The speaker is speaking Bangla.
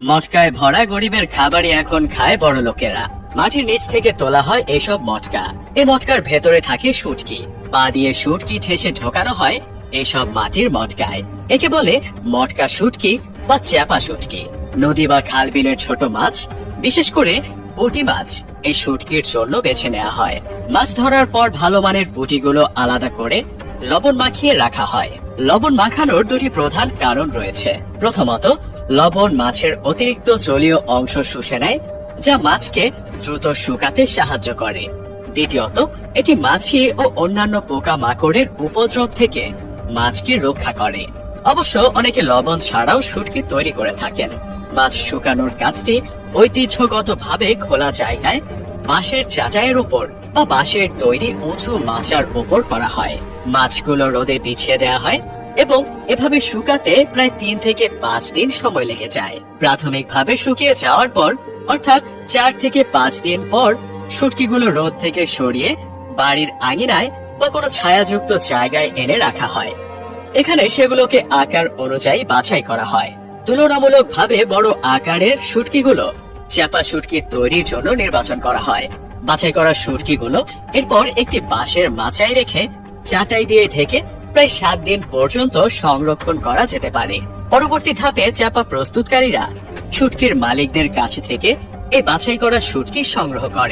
মটকায় ভরা গরিবের খাবারই এখন খায় বড় লোকেরা। মাটির নিচ থেকে তোলা হয় এসব মটকা। এই মটকার ভেতরে থাকে শুটকি। পা দিয়ে শুটকি ঠেসে ঢোকানো হয় এসব মাটির মটকায়। একে বলে মটকা শুটকি বা চ্যাপা শুটকি। নদী বা খাল বিলের ছোট মাছ, বিশেষ করে পুঁটি মাছ এই শুটকির জন্য বেছে নেওয়া হয়। মাছ ধরার পর ভালো মানের পুঁটিগুলো আলাদা করে লবণ মাখিয়ে রাখা হয়। লবণ মাখানোর দুটি প্রধান কারণ রয়েছে। প্রথমত, লবণ মাছের অতিরিক্ত জলীয় অংশ শুষে নেয়, যা মাছকে দ্রুত শুকাতে সাহায্য করে। দ্বিতীয়ত, এটি মাছি ও অন্যান্য পোকামাকড়ের উপদ্রব থেকে মাছকে রক্ষা করে। অবশ্য অনেকে লবণ ছাড়াও শুটকি তৈরি করে থাকেন। মাছ শুকানোর কাজটি ঐতিহ্যগতভাবে খোলা জায়গায় বাঁশের চাটাইয়ের উপর বা বাঁশের তৈরি উঁচু মাচার উপর করা হয়। মাছগুলো রোদে বিছিয়ে দেওয়া হয় এবং এভাবে শুকাতে প্রায় 3 থেকে 5 দিন সময় লেগে যায়। প্রাথমিকভাবে শুকিয়ে যাওয়ার পর, অর্থাৎ 4 থেকে 5 দিন পর, শুটকিগুলো রোদ থেকে সরিয়ে বাড়ির আঙিনায় বা কোনো ছায়াযুক্ত জায়গায় এনে রাখা হয়। এখানে সেগুলোকে আকার অনুযায়ী বাছাই করা হয়। তুলনামূলকভাবে বড় আকারের শুটকিগুলো চাপা শুটকি তৈরির জন্য নির্বাচন করা হয়। বাছাই করা শুটকিগুলো এরপর একটি বাঁশের মাচায় রেখে চাটাই দিয়ে ঢেকে প্রায় 7 দিন পর্যন্ত সংরক্ষণ করা যেতে পারে। পরবর্তী ধাপে চাপা প্রস্তুতকারীরা শুটকির মালিকদের কাছে থেকে এই বাছাই করা শুটকি সংগ্রহ করে।